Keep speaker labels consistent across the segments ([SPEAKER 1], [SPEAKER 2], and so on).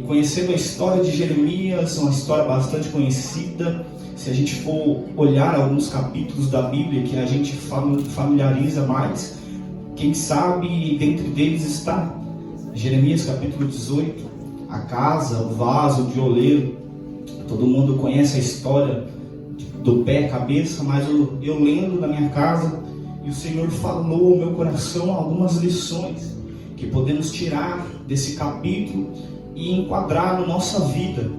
[SPEAKER 1] conhecendo a história de Jeremias, uma história bastante conhecida. Se a gente for olhar alguns capítulos da Bíblia que a gente familiariza mais, quem sabe dentre deles está Jeremias capítulo 18, a casa, o vaso de oleiro. Todo mundo conhece a história do pé, cabeça, mas eu lendo na minha casa, e o Senhor falou ao meu coração algumas lições que podemos tirar desse capítulo e enquadrar na nossa vida.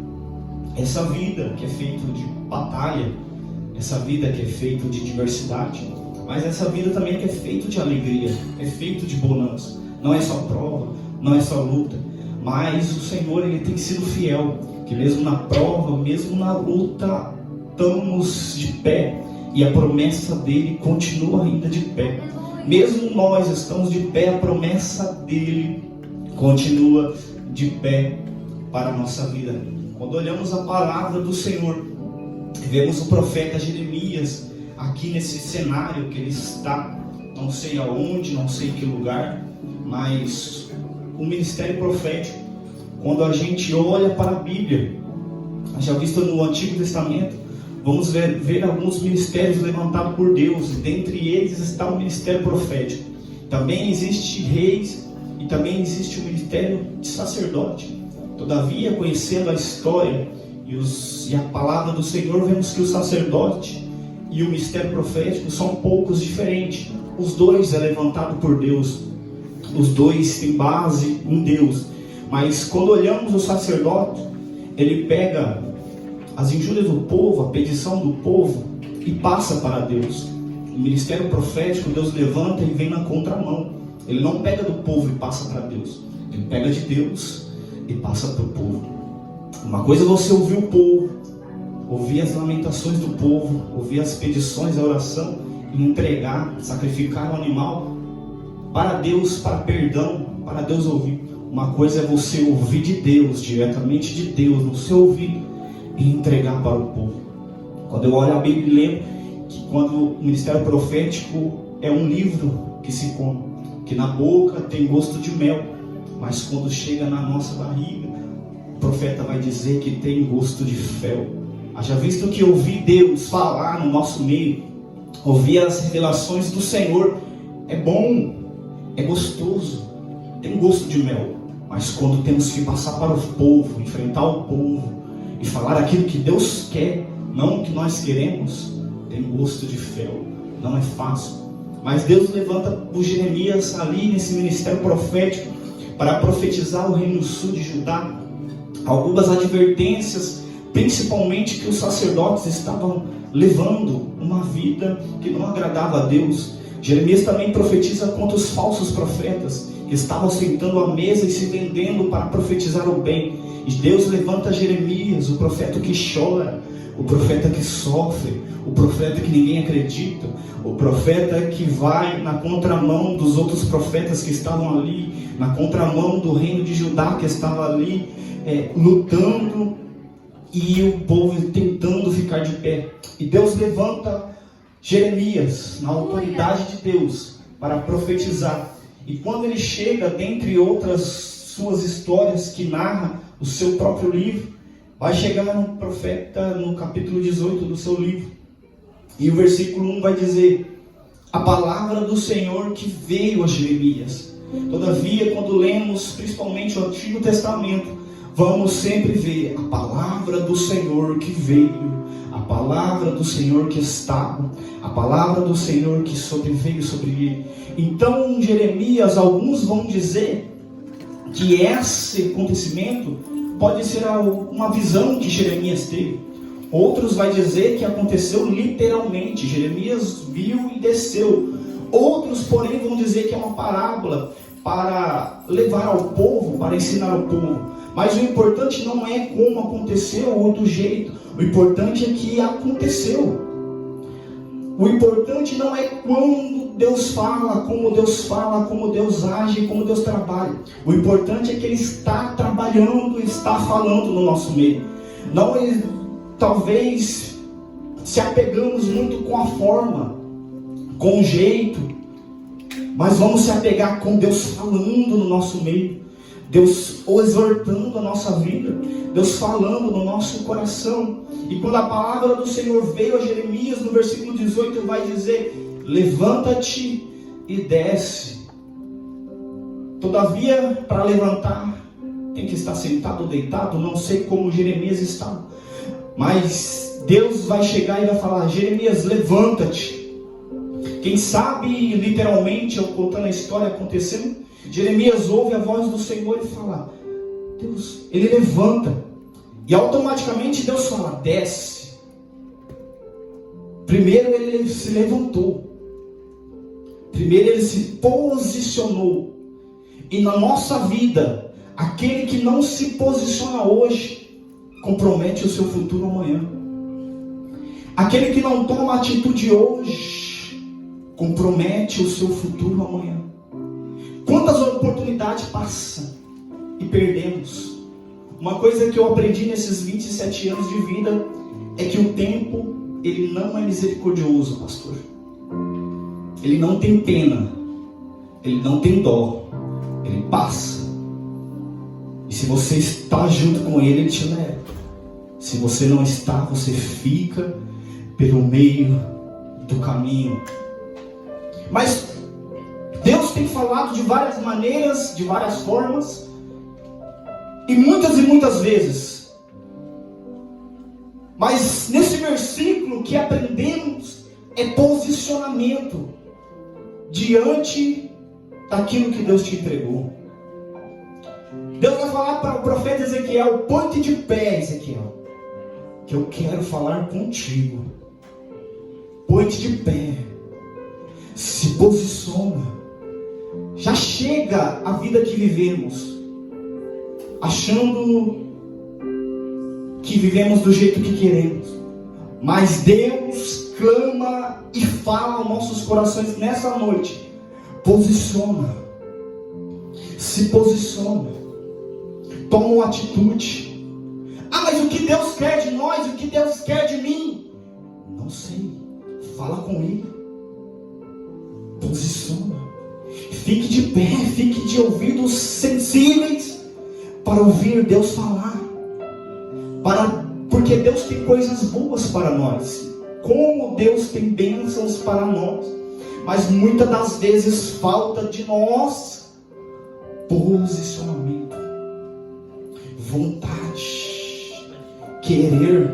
[SPEAKER 1] Essa vida que é feita de batalha, essa vida que é feita de diversidade, mas essa vida também que é feita de alegria, é feita de bonança. Não é só prova, não é só luta, mas o Senhor, Ele tem sido fiel, que mesmo na prova, mesmo na luta, estamos de pé, e a promessa dele continua ainda de pé. Mesmo nós estamos de pé, a promessa dele continua de pé para a nossa vida. Quando olhamos a palavra do Senhor, vemos o profeta Jeremias aqui nesse cenário que ele está, não sei aonde, não sei em que lugar, mas o ministério profético, quando a gente olha para a Bíblia, já visto no Antigo Testamento, vamos ver alguns ministérios levantados por Deus, e dentre eles está o ministério profético. Também existe reis e também existe o ministério de sacerdote. Todavia, conhecendo a história e a palavra do Senhor, vemos que o sacerdote e o ministério profético são poucos diferentes. Os dois é levantado por Deus, os dois têm base em Deus. Mas quando olhamos o sacerdote, ele pega as injúrias do povo, a petição do povo, e passa para Deus. O ministério profético, Deus levanta e vem na contramão. Ele não pega do povo e passa para Deus, ele pega de Deus e passa para o povo. Uma coisa é você ouvir o povo, ouvir as lamentações do povo, ouvir as petições, a oração, e entregar, sacrificar o animal para Deus, para perdão, para Deus ouvir. Uma coisa é você ouvir de Deus, diretamente de Deus, no seu ouvido, e entregar para o povo. Quando eu olho a Bíblia, lembro que quando o ministério profético é um livro que se come, que na boca tem gosto de mel, mas quando chega na nossa barriga, o profeta vai dizer que tem gosto de fel. Haja visto que ouvir Deus falar no nosso meio, ouvir as revelações do Senhor, é bom, é gostoso, tem gosto de mel. Mas quando temos que passar para o povo, enfrentar o povo e falar aquilo que Deus quer, não o que nós queremos, tem gosto de fel, não é fácil. Mas Deus levanta o Jeremias ali nesse ministério profético para profetizar o reino sul de Judá. Algumas advertências, principalmente que os sacerdotes estavam levando uma vida que não agradava a Deus. Jeremias também profetiza contra os falsos profetas que estavam sentando à mesa e se vendendo para profetizar o bem. E Deus levanta Jeremias, o profeta que chora, o profeta que sofre, o profeta que ninguém acredita, o profeta que vai na contramão dos outros profetas que estavam ali, na contramão do reino de Judá que estava ali, lutando, e o povo tentando ficar de pé. E Deus levanta Jeremias, na autoridade de Deus, para profetizar. E quando ele chega, dentre outras suas histórias que narra o seu próprio livro, vai chegar no profeta, no capítulo 18 do seu livro, e o versículo 1 vai dizer: a palavra do Senhor que veio a Jeremias. Todavia, quando lemos principalmente o Antigo Testamento, vamos sempre ver a palavra do Senhor que veio, a palavra do Senhor que estava, a palavra do Senhor que sobreveio sobre ele. Então, Jeremias, alguns vão dizer que esse acontecimento pode ser uma visão que Jeremias teve. Outros vai dizer que aconteceu literalmente. Jeremias viu e desceu. Outros, porém, vão dizer que é uma parábola para levar ao povo, para ensinar ao povo. Mas o importante não é como aconteceu ou do jeito. O importante é que aconteceu. O importante não é quando Deus fala, como Deus age, como Deus trabalha. O importante é que Ele está trabalhando, está falando no nosso meio. Não, talvez se apegamos muito com a forma, com o jeito, mas vamos se apegar com Deus falando no nosso meio. Deus exortando a nossa vida, Deus falando no nosso coração. E quando a palavra do Senhor veio a Jeremias, no versículo 18, vai dizer: levanta-te e desce. Todavia, para levantar, tem que estar sentado ou deitado, não sei como Jeremias estava, mas Deus vai chegar e vai falar: Jeremias, levanta-te. Quem sabe, literalmente, eu contando a história acontecendo, Jeremias ouve a voz do Senhor e fala: Deus, ele levanta. E automaticamente Deus fala: desce. Primeiro ele se levantou. Primeiro ele se posicionou. E na nossa vida, aquele que não se posiciona hoje, compromete o seu futuro amanhã. Aquele que não toma atitude hoje, compromete o seu futuro amanhã. Quantas oportunidades passam e perdemos? Uma coisa que eu aprendi nesses 27 anos de vida é que o tempo, ele não é misericordioso, pastor. Ele não tem pena, ele não tem dó, ele passa. E se você está junto com ele, ele te leva. Se você não está, você fica pelo meio do caminho. Mas Deus tem falado de várias maneiras, de várias formas, e muitas vezes. Mas nesse versículo que aprendemos é posicionamento diante daquilo que Deus te entregou. Deus vai falar para o profeta Ezequiel: põe-te de pé, Ezequiel, que eu quero falar contigo. Põe-te de pé, se posiciona. Já chega a vida que vivemos achando que vivemos do jeito que queremos, mas Deus clama e fala aos nossos corações nessa noite: posiciona, se posiciona, toma uma atitude. Ah, mas o que Deus quer de nós, o que Deus quer de mim? Não sei, fala com Ele, posiciona, fique de pé, fique de ouvidos sensíveis para ouvir Deus falar, porque Deus tem coisas boas para nós, como Deus tem bênçãos para nós, mas muitas das vezes falta de nós posicionamento, vontade, querer,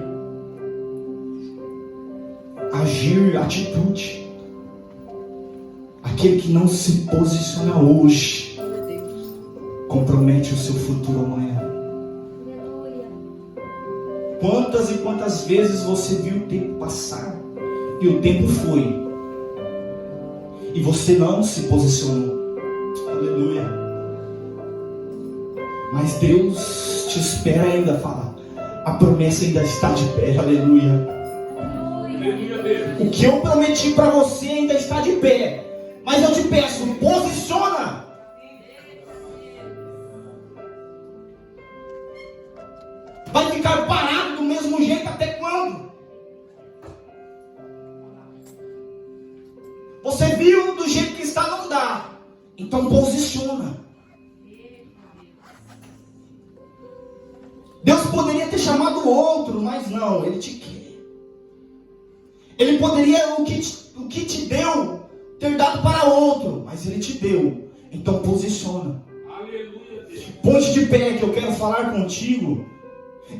[SPEAKER 1] agir, atitude. Aquele que não se posiciona hoje compromete o seu futuro amanhã. Quantas e quantas vezes você viu o tempo passar e o tempo foi e você não se posicionou? Aleluia. Mas Deus te espera ainda falar. A promessa ainda está de pé. Aleluia. O que eu prometi para você ainda está de pé. Mas eu te peço, posiciona. Vai ficar parado do mesmo jeito até quando? Você viu do jeito que está, não dá. Então posiciona. Deus poderia ter chamado outro, mas não, Ele te quer. Ele poderia, o que te deu, ter dado para outro, mas Ele te deu. Então posiciona. Ponte de pé, que eu quero falar contigo.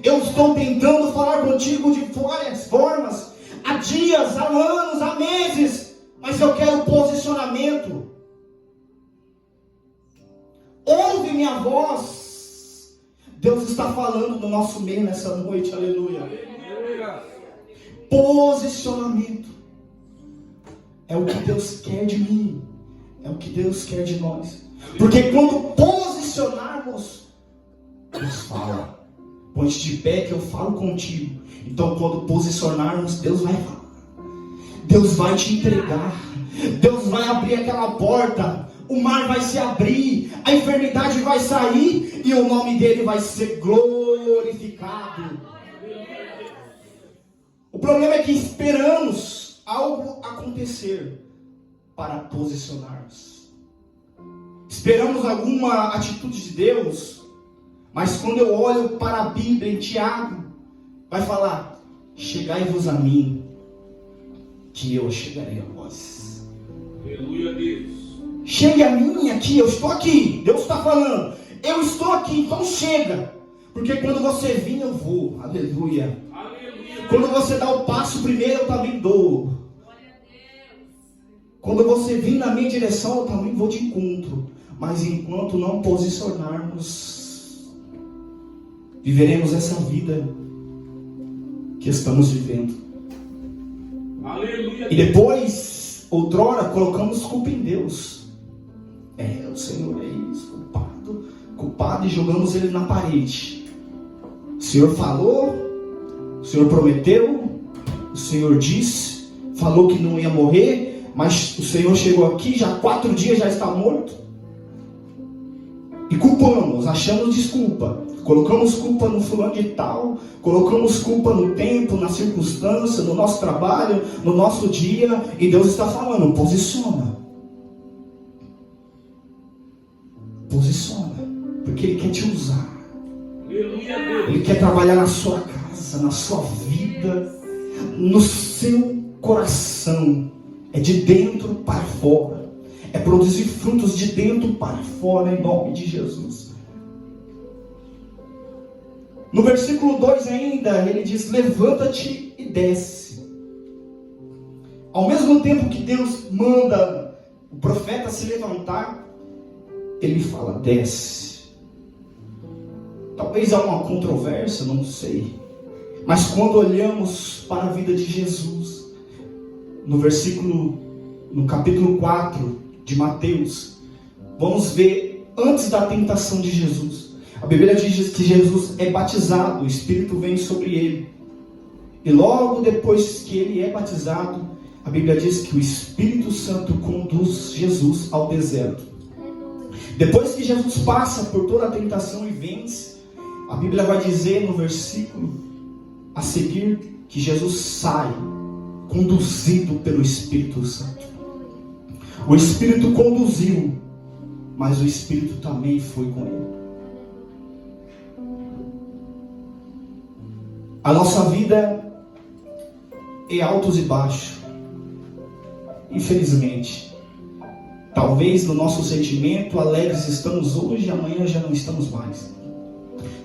[SPEAKER 1] Eu estou tentando falar contigo de várias formas, há dias, há anos, há meses, mas eu quero posicionamento. Ouve minha voz. Deus está falando no nosso meio nessa noite, aleluia. Posicionamento é o que Deus quer de mim, é o que Deus quer de nós. Porque quando posicionarmos, Deus fala. Ponte de pé que eu falo contigo. Então quando posicionarmos, Deus vai falar. Deus vai te entregar. Deus vai abrir aquela porta. O mar vai se abrir. A enfermidade vai sair. E o nome dele vai ser glorificado. O problema é que esperamos algo acontecer para posicionarmos. esperamos alguma atitude de Deus, mas quando eu olho para a Bíblia em Tiago, vai falar: chegai-vos a mim, que eu chegarei a vós.
[SPEAKER 2] Aleluia a Deus.
[SPEAKER 1] Chegue a mim aqui, eu estou aqui. Deus está falando, eu estou aqui, então chega. Porque quando você vir, eu vou. Aleluia.
[SPEAKER 2] Aleluia.
[SPEAKER 1] Quando você dá o passo primeiro, eu também dou. Quando você vir na minha direção, eu também vou de encontro. Mas enquanto não posicionarmos, viveremos essa vida que estamos vivendo.
[SPEAKER 2] Aleluia.
[SPEAKER 1] E depois, outrora, colocamos culpa em Deus. O Senhor é isso, culpado, e jogamos ele na parede. O Senhor falou, o Senhor prometeu, o Senhor disse, falou que não ia morrer, mas o Senhor chegou aqui, já 4 dias já está morto. E culpamos, achamos desculpa. Colocamos culpa no fulano de tal, colocamos culpa no tempo, na circunstância, no nosso trabalho, no nosso dia. E Deus está falando, posiciona. Posiciona, porque Ele quer te usar. Ele quer trabalhar na sua casa, na sua vida, no seu coração. É de dentro para fora. É produzir frutos de dentro para fora, em nome de Jesus. No versículo 2 ainda, ele diz: levanta-te e desce. Ao mesmo tempo que Deus manda o profeta se levantar, ele fala: desce. Talvez há uma controvérsia, não sei. Mas quando olhamos para a vida de Jesus, no capítulo 4 de Mateus, vamos ver antes da tentação de Jesus. A Bíblia diz que Jesus é batizado, o Espírito vem sobre ele. E logo depois que ele é batizado, a Bíblia diz que o Espírito Santo conduz Jesus ao deserto. Depois que Jesus passa por toda a tentação e vence, a Bíblia vai dizer no versículo a seguir que Jesus sai, conduzido pelo Espírito Santo. O Espírito conduziu, mas o Espírito também foi com ele. A nossa vida é altos e baixos. Infelizmente. Talvez no nosso sentimento alegres estamos hoje, amanhã já não estamos mais.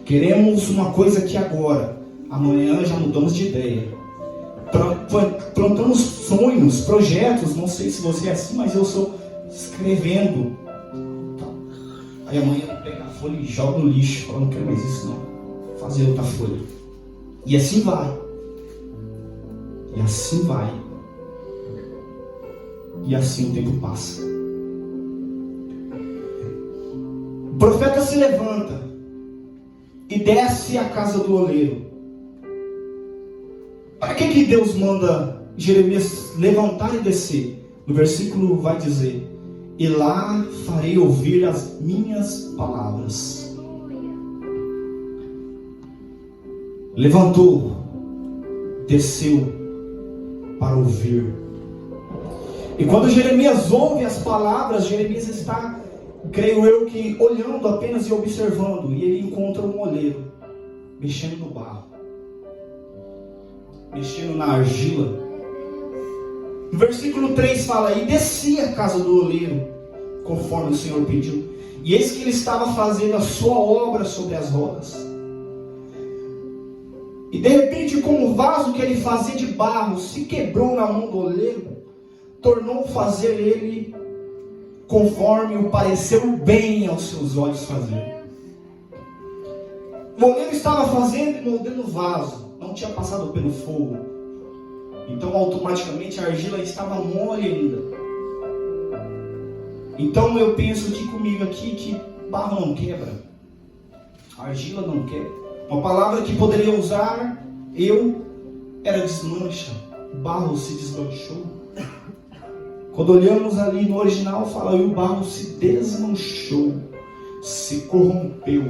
[SPEAKER 1] Queremos uma coisa aqui agora, amanhã já mudamos de ideia. Plantamos sonhos, projetos, não sei se você é assim, mas eu sou escrevendo. Aí amanhã eu pego a folha e jogo no lixo, falando: não quero mais isso não, vou fazer outra folha. E assim vai. E assim vai. E assim o tempo passa. O profeta se levanta e desce à casa do oleiro. Para que Deus manda Jeremias levantar e descer? No versículo vai dizer: e lá farei ouvir as minhas palavras. Levantou, desceu para ouvir. E quando Jeremias ouve as palavras, Jeremias está, creio eu, que olhando apenas e observando. E ele encontra um oleiro mexendo no barro, mexendo na argila. No versículo 3 fala: e descia a casa do oleiro, conforme o Senhor pediu. E eis que ele estava fazendo a sua obra sobre as rodas. E de repente, como o vaso que ele fazia de barro se quebrou na mão do oleiro, tornou fazer ele conforme o pareceu bem aos seus olhos fazer. O oleiro estava fazendo e moldando o vaso, não tinha passado pelo fogo. Então automaticamente a argila estava mole ainda. Então eu penso aqui comigo aqui que barro não quebra, a argila não quebra. Uma palavra que poderia usar era desmancha. O barro se desmanchou. Quando olhamos ali no original, fala: e o barro se desmanchou, se corrompeu.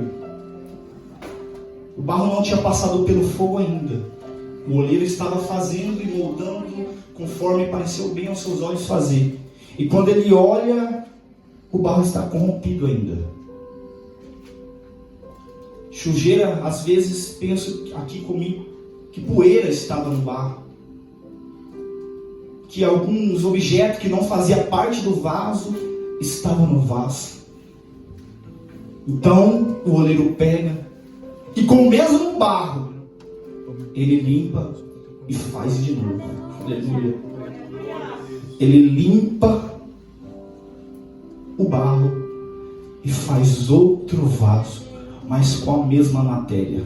[SPEAKER 1] O barro não tinha passado pelo fogo ainda. O oleiro estava fazendo e moldando conforme pareceu bem aos seus olhos fazer. E quando ele olha o barro está corrompido ainda. Sujeira, às vezes, penso aqui comigo, que poeira estava no barro. Que alguns objetos que não faziam parte do vaso estavam no vaso. Então, o oleiro pega e com o mesmo barro, ele limpa e faz de novo. Aleluia. Ele limpa o barro e faz outro vaso, mas com a mesma matéria.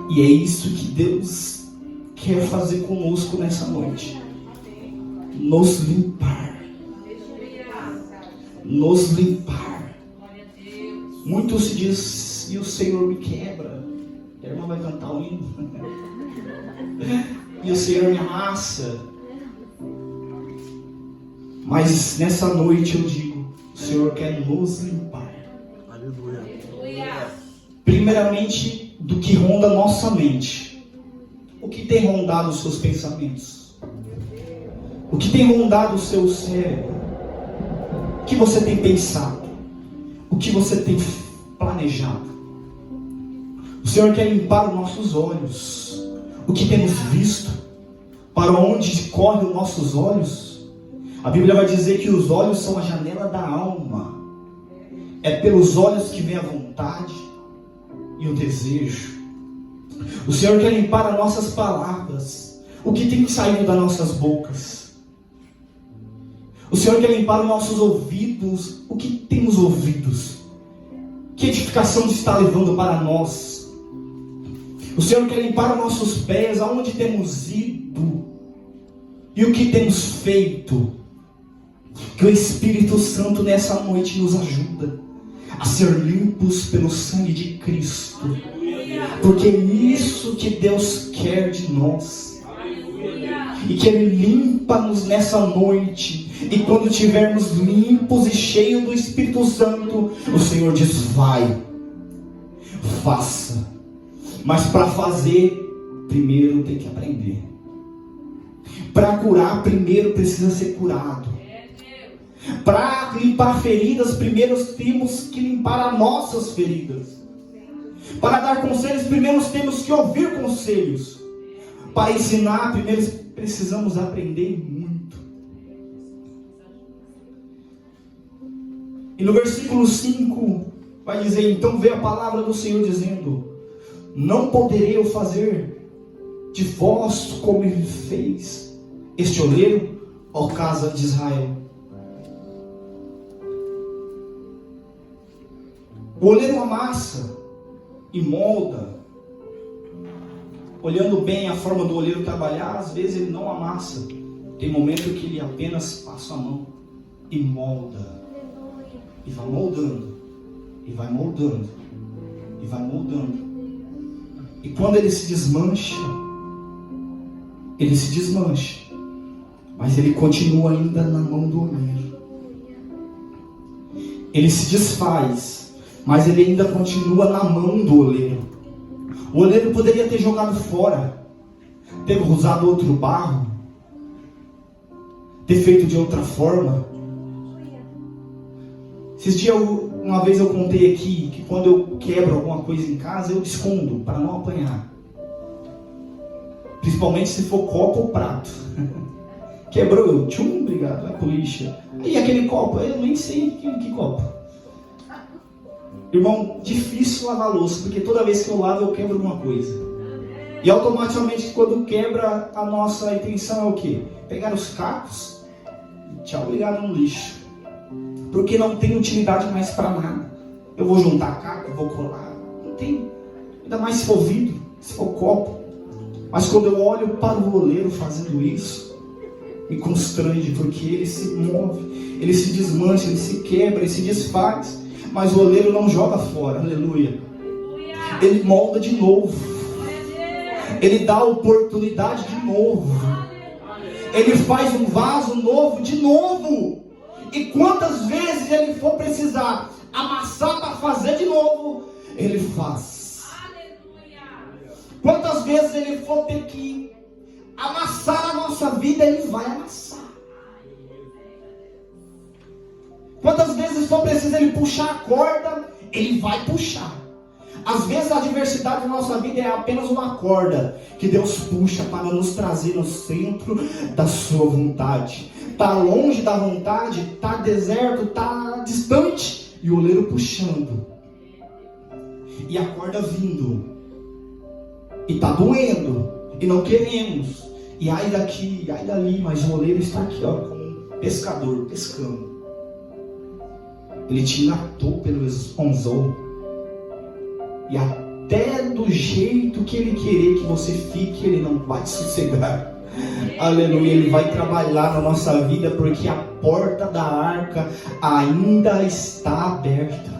[SPEAKER 1] E é isso que Deus quer fazer conosco nessa noite. Nos limpar. Nos limpar. Muito se diz, e o Senhor me quebra. A irmã vai cantar o hino. E o Senhor me amassa. Mas nessa noite eu digo, o Senhor quer nos limpar.
[SPEAKER 3] Aleluia.
[SPEAKER 1] Primeiramente, do que ronda nossa mente. O que tem rondado os seus pensamentos? O que tem rondado o seu cérebro? O que você tem pensado? O que você tem planejado? O Senhor quer limpar os nossos olhos. O que temos visto? Para onde correm os nossos olhos? A Bíblia vai dizer que os olhos são a janela da alma. É pelos olhos que vem a vontade e o desejo. O Senhor quer limpar as nossas palavras. O que tem saído das nossas bocas? O Senhor quer limpar os nossos ouvidos. O que temos ouvidos? Que edificação está levando para nós? O Senhor quer limpar os nossos pés. Aonde temos ido? E o que temos feito? Que o Espírito Santo nessa noite nos ajuda a ser limpos pelo sangue de Cristo. Porque é isso que Deus quer de nós. E que Ele limpa-nos nessa noite. E quando estivermos limpos e cheios do Espírito Santo, o Senhor diz: vai, faça. Mas para fazer, primeiro tem que aprender. Para curar, primeiro precisa ser curado. Para limpar feridas, primeiro temos que limpar as nossas feridas. Para dar conselhos, primeiro temos que ouvir conselhos. Para ensinar, primeiro precisamos aprender muito. E no versículo 5 vai dizer: então veio a palavra do Senhor dizendo: não poderei eu fazer de vós como ele fez este oleiro, ó casa de Israel. O oleiro amassa e molda. Olhando bem a forma do oleiro trabalhar, às vezes ele não amassa. Tem momento que ele apenas passa a mão e molda. E vai moldando. E vai moldando. E vai moldando. E quando ele se desmancha, mas ele continua ainda na mão do oleiro. Ele se desfaz, mas ele ainda continua na mão do oleiro. O oleiro poderia ter jogado fora, ter usado outro barro, ter feito de outra forma. Esses dias, uma vez eu contei aqui, que quando eu quebro alguma coisa em casa, eu escondo, para não apanhar. Principalmente se for copo ou prato. Quebrou, eu, tchum, obrigado, vai pro lixo. Aí aquele copo, eu nem sei que copo. Irmão, difícil lavar louça, porque toda vez que eu lavo eu quebro alguma coisa. E automaticamente quando quebra, a nossa intenção é o quê? Pegar os cacos e tchau, obrigado no lixo. Porque não tem utilidade mais para nada. Eu vou juntar caco, vou colar. Não tem. Ainda mais se for vidro, se for copo. Mas quando eu olho para o oleiro fazendo isso, me constrange, porque ele se move, ele se desmancha, ele se quebra, ele se desfaz. Mas o oleiro não joga fora, aleluia. Ele molda de novo. Ele dá oportunidade de novo. Ele faz um vaso novo de novo. E quantas vezes ele for precisar amassar para fazer de novo, ele faz. Quantas vezes ele for ter que amassar a nossa vida, ele vai amassar. Quantas vezes for preciso ele puxar a corda, ele vai puxar. Às vezes a adversidade da nossa vida é apenas uma corda que Deus puxa para nos trazer no centro da sua vontade. Está longe da vontade, está deserto, está distante, e o oleiro puxando. E a corda vindo. E está doendo. E não queremos. E ai daqui, ai dali, mas o oleiro está aqui, ó, como um pescador, pescando. Ele te engatou pelo anzol. E até do jeito que ele querer que você fique, ele não vai sossegar. Aleluia, ele vai trabalhar na nossa vida, porque a porta da arca ainda está aberta.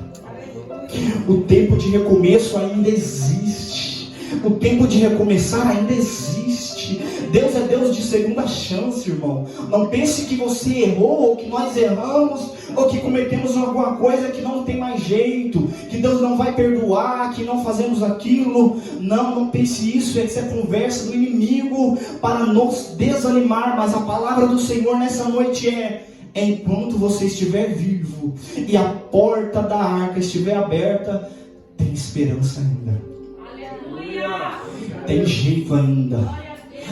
[SPEAKER 1] O tempo de recomeço ainda existe. O tempo de recomeçar ainda existe. Deus é Deus de segunda chance, irmão. Não pense que você errou, ou que nós erramos, ou que cometemos alguma coisa que não tem mais jeito, que Deus não vai perdoar, que não fazemos aquilo. Não pense isso. Essa é a conversa do inimigo para nos desanimar. Mas a palavra do Senhor nessa noite é: enquanto você estiver vivo e a porta da arca estiver aberta, tem esperança ainda.
[SPEAKER 2] Aleluia.
[SPEAKER 1] Tem jeito ainda.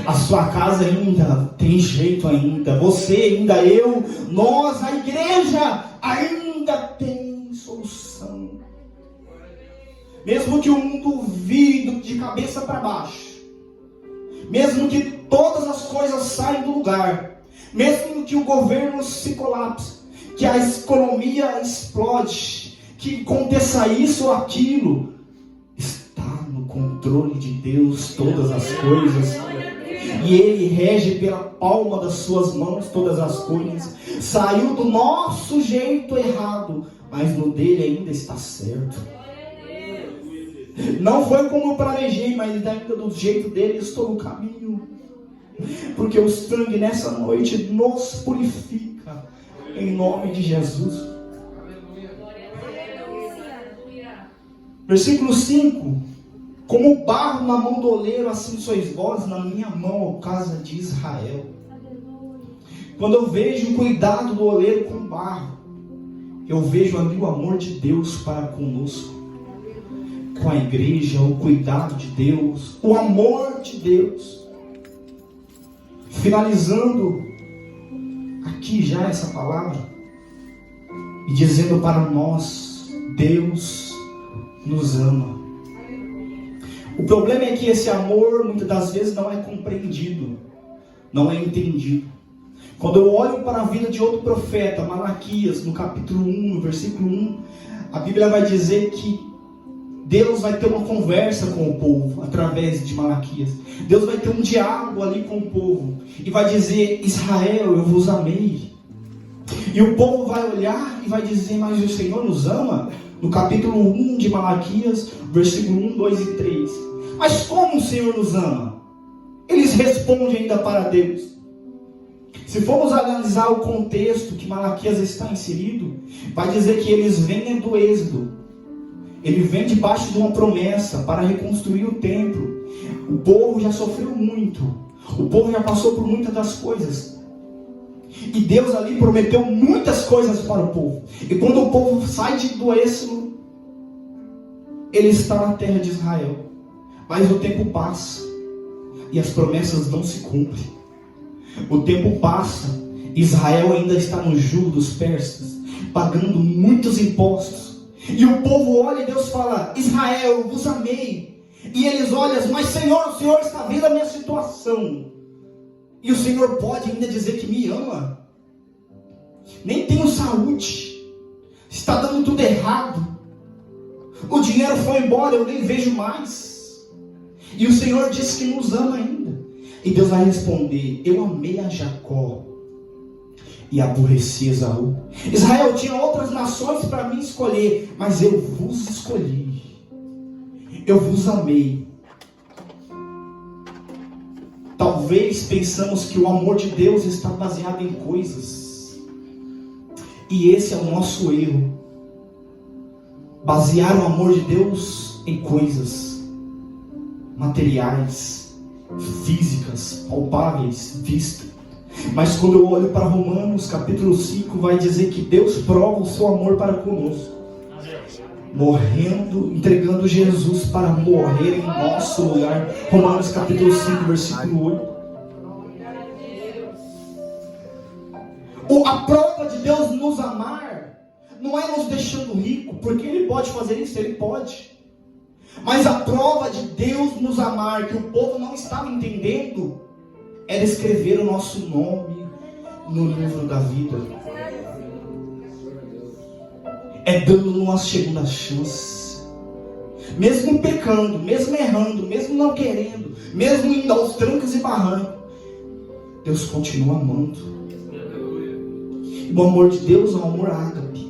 [SPEAKER 1] A sua casa ainda tem jeito ainda. Você ainda, eu, nós, a igreja ainda tem solução. Mesmo que o mundo vire de cabeça para baixo, mesmo que todas as coisas saiam do lugar, mesmo que o governo se colapse, que a economia explode, que aconteça isso ou aquilo, está no controle de Deus todas as coisas. E Ele rege pela palma das suas mãos todas as coisas. Saiu do nosso jeito errado, mas no dele ainda está certo. Não foi como eu planejei, mas ainda do jeito dele estou no caminho. Porque o sangue nessa noite nos purifica, em nome de Jesus. Versículo 5. Como barro na mão do oleiro, assim sois vós na minha mão, ó casa de Israel. Quando eu vejo o cuidado do oleiro com barro, eu vejo ali o amor de Deus para conosco, com a igreja, o cuidado de Deus, o amor de Deus. Finalizando aqui já essa palavra, e dizendo para nós: Deus nos ama. O problema é que esse amor muitas das vezes não é compreendido, não é entendido. Quando eu olho para a vida de outro profeta, Malaquias, no capítulo 1, no versículo 1, a Bíblia vai dizer que Deus vai ter uma conversa com o povo através de Malaquias. Deus vai ter um diálogo ali com o povo e vai dizer: Israel, eu vos amei. E o povo vai olhar e vai dizer: mas o Senhor nos ama? No capítulo 1 de Malaquias, versículo 1, 2 e 3. Mas como o Senhor nos ama? Eles respondem ainda para Deus. Se formos analisar o contexto que Malaquias está inserido, vai dizer que eles vêm do êxodo. Ele vem debaixo de uma promessa para reconstruir o templo. O povo já sofreu muito. O povo já passou por muitas das coisas. E Deus ali prometeu muitas coisas para o povo. E quando o povo sai do êxodo, ele está na terra de Israel. Mas o tempo passa e as promessas não se cumprem. O tempo passa, Israel ainda está no jugo dos persas, pagando muitos impostos. E o povo olha e Deus fala: Israel, eu vos amei. E eles olham: mas Senhor, o Senhor está vendo a minha situação. E o Senhor pode ainda dizer que me ama? Nem tenho saúde, está dando tudo errado, o dinheiro foi embora, eu nem vejo mais. E o Senhor diz que nos ama ainda. E Deus vai responder: eu amei a Jacó e aborreci Esaú. Israel tinha outras nações para mim escolher, mas eu vos escolhi, eu vos amei. Talvez pensamos que o amor de Deus está baseado em coisas, e esse é o nosso erro. Basear o amor de Deus em coisas materiais, físicas, palpáveis, vistas. Mas quando eu olho para Romanos capítulo 5, vai dizer que Deus prova o seu amor para conosco, morrendo, entregando Jesus para morrer em nosso lugar. Romanos capítulo 5, versículo 8. A prova de Deus nos amar não é nos deixando rico, porque Ele pode fazer isso, Ele pode. Mas a prova de Deus nos amar, que o povo não estava entendendo, era escrever o nosso nome no livro da vida. É dando uma segunda chance. Mesmo pecando, mesmo errando, mesmo não querendo, mesmo indo aos trancos e barrancos, Deus continua amando. O amor de Deus é um amor ágape.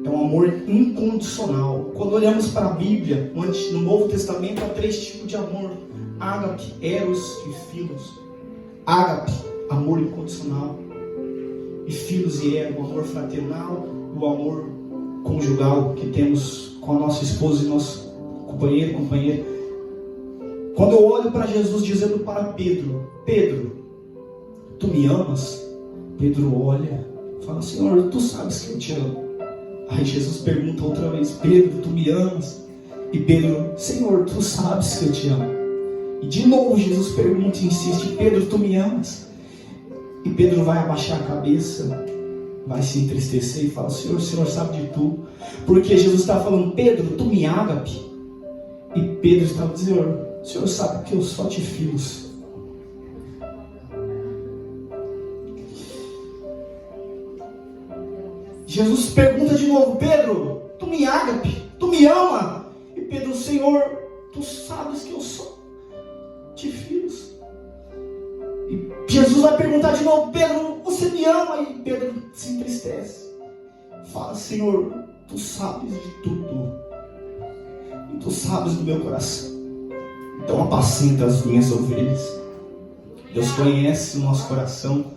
[SPEAKER 1] É um amor incondicional. Quando olhamos para a Bíblia, no Novo Testamento, há 3 tipos de amor: ágape, eros e filos. Ágape, amor incondicional. E filos e eros, o amor fraternal, o amor conjugal que temos com a nossa esposa e nosso companheira. Quando eu olho para Jesus dizendo para Pedro: Pedro, tu me amas? Pedro olha, fala: Senhor, tu sabes que eu te amo. Aí Jesus pergunta outra vez: Pedro, tu me amas? E Pedro: Senhor, tu sabes que eu te amo. E de novo Jesus pergunta e insiste: Pedro, tu me amas? E Pedro vai abaixar a cabeça, vai se entristecer e fala: Senhor, o Senhor sabe de tudo. Porque Jesus está falando: Pedro, tu me ágape? E Pedro estava dizendo: o Senhor sabe que eu só te filos. Jesus pergunta de novo: Pedro, tu me ágape? Tu me ama? E Pedro: Senhor, tu sabes que eu só te fiz. E Jesus vai perguntar de novo: Pedro, você me ama? E Pedro se entristece. Fala: Senhor, tu sabes de tudo. E tu sabes do meu coração. Então apacenta as minhas ovelhas. Deus conhece o nosso coração.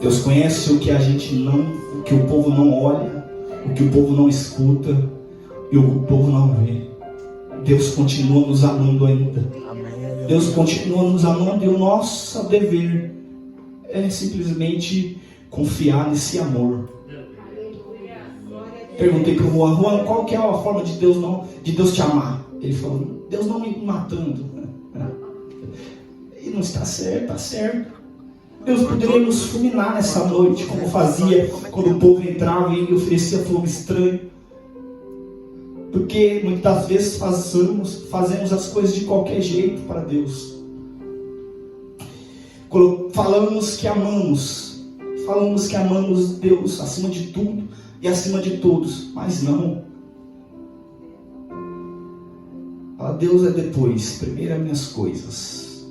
[SPEAKER 1] Deus conhece o que a gente não, o que o povo não olha, o que o povo não escuta e o que o povo não vê. Deus continua nos amando ainda. Deus continua nos amando e o nosso dever é simplesmente confiar nesse amor. Perguntei para o Juan: qual que é a forma de Deus te amar? Ele falou: Deus não me matando. E não está certo, está certo. Deus poderia nos fulminar nessa noite, como fazia quando o povo entrava e ele oferecia fogo estranho. Porque muitas vezes fazemos as coisas de qualquer jeito para Deus. Falamos que amamos Deus acima de tudo e acima de todos, mas não. Deus é depois, primeiro as minhas coisas.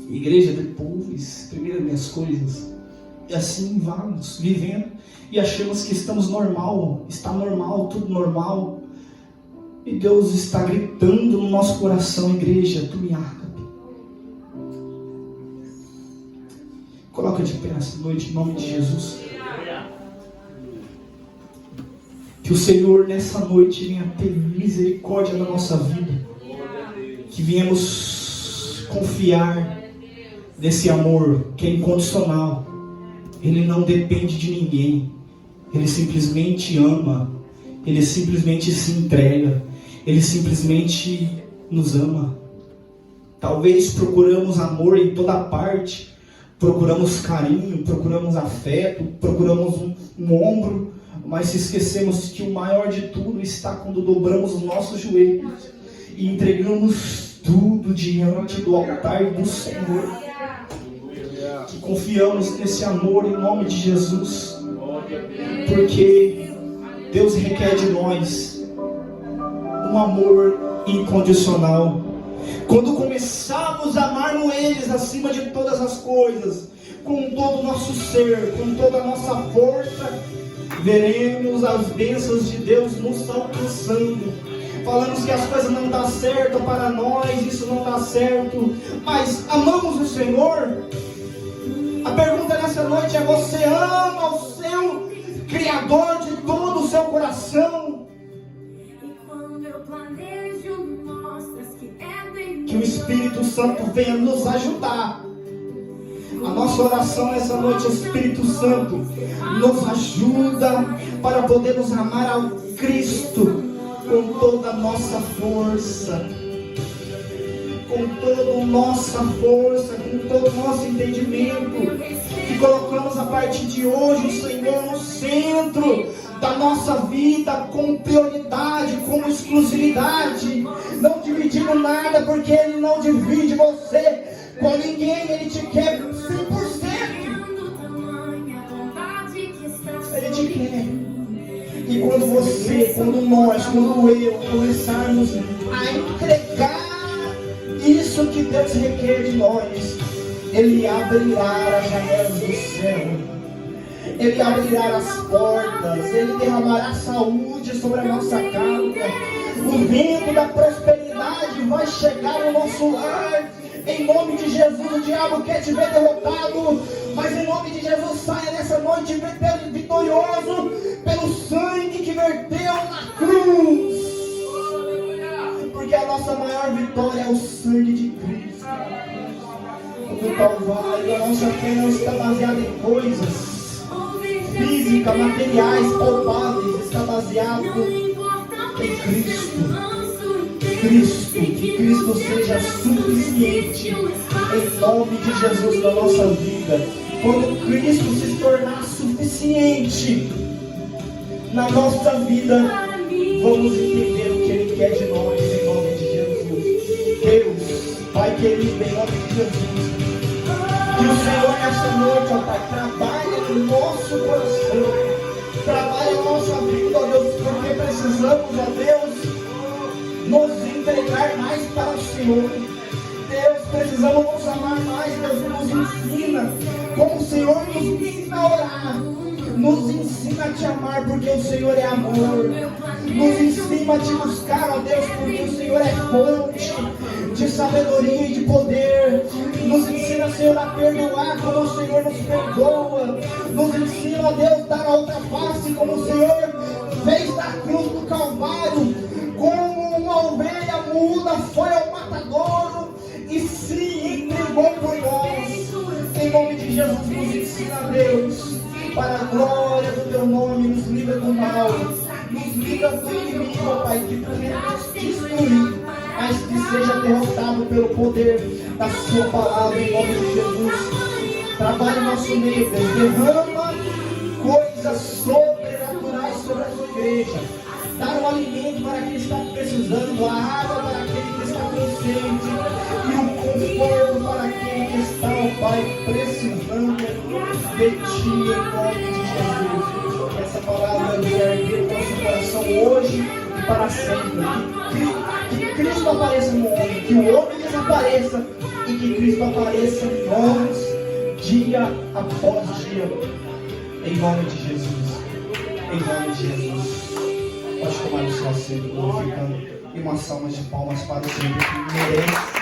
[SPEAKER 1] Igreja depois, primeiro as minhas coisas. E assim vamos vivendo e achamos que estamos normal, está normal, tudo normal. E Deus está gritando no nosso coração: igreja, tu me ágape. Coloca de pé nessa noite em nome de Jesus. Que o Senhor nessa noite venha ter misericórdia na nossa vida. Que venhamos confiar nesse amor que é incondicional. Ele não depende de ninguém. Ele simplesmente ama. Ele simplesmente se entrega. Ele simplesmente nos ama. Talvez procuramos amor em toda parte. Procuramos carinho, procuramos afeto, procuramos um ombro. Mas se esquecemos que o maior de tudo está quando dobramos os nossos joelhos e entregamos tudo diante do altar do Senhor. Que confiamos nesse amor em nome de Jesus. Porque Deus requer de nós um amor incondicional. Quando começarmos a amar eles acima de todas as coisas, com todo o nosso ser, com toda a nossa força, veremos as bênçãos de Deus nos alcançando. Falamos que as coisas não dão certo para nós, isso não dá certo, mas amamos o Senhor. A pergunta nessa noite é: você ama o seu Criador de todo o seu coração? Que o Espírito Santo venha nos ajudar nossa oração nessa noite, Espírito Santo, nos ajuda para podermos amar ao Cristo com toda a nossa força, com toda a nossa força, com todo o nosso entendimento, que colocamos a partir de hoje o Senhor no centro da nossa vida, com prioridade, com exclusividade, não dividindo nada, porque Ele não divide você com ninguém, Ele te quer 100%. Ele te quer. E quando você, quando nós, quando eu começarmos a entregar isso que Deus requer de nós, Ele abrirá as janelas do céu, Ele abrirá as portas, Ele derramará saúde sobre a nossa casa, o vento da prosperidade vai chegar no nosso lar. Em nome de Jesus, o diabo quer te ver derrotado, mas em nome de Jesus, saia nessa noite vitorioso pelo sangue que verteu na cruz, porque a nossa maior vitória é o sangue de Cristo. No Calvário, a nossa fé não está baseada em coisas físicas, materiais, palpáveis, está baseado em Cristo. Que Cristo seja suficiente em nome de Jesus na nossa vida. Quando Cristo se tornar suficiente na nossa vida, vamos entender o que Ele quer de nós em nome de Jesus. Deus, Pai querido, em nome de Jesus, que o Senhor nessa noite, ó Pai, trabalhe no nosso coração, trabalhe a nossa vida, ó Deus, porque precisamos, ó Deus, nos entregar mais para o Senhor. Deus, precisamos nos amar mais. Deus, nos ensina como o Senhor nos ensina a orar, nos ensina a te amar, porque o Senhor é amor. Nos ensina a te buscar, ó Deus, porque o Senhor é fonte de sabedoria e de poder. Nos ensina, Senhor, a perdoar como o Senhor nos perdoa. Nos ensina, ó Deus, a dar a outra face como o Senhor fez na cruz do Calvário. Como uma ovelha muda foi ao matadouro e se entregou por nós. Em nome de Jesus, nos ensina, Deus, para a glória do Teu nome, nos livra do mal, nos livra do inimigo, ó Pai, que quer nos destruir, mas que seja derrotado pelo poder da Sua palavra, em nome de Jesus. Trabalhe nosso meio, Deus, derrama coisas sobrenaturais sobre a Sua igreja. Dar o alimento para quem está precisando, a água para aquele que está com sede, e o conforto para aquele que está, ó Pai, precisando de Ti, em nome de Jesus. Que essa palavra guarde o nosso coração hoje e para sempre. Que Cristo apareça no homem, que o homem desapareça e que Cristo apareça em nós, dia após dia. Em nome de Jesus. Em nome de Jesus. Pode tomar o seu assento, glorificando, e uma salva de palmas para o Senhor que merece.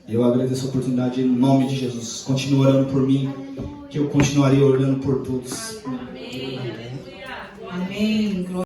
[SPEAKER 1] Eu agradeço a oportunidade em nome de Jesus. Continue orando por mim, que eu continuarei orando por todos.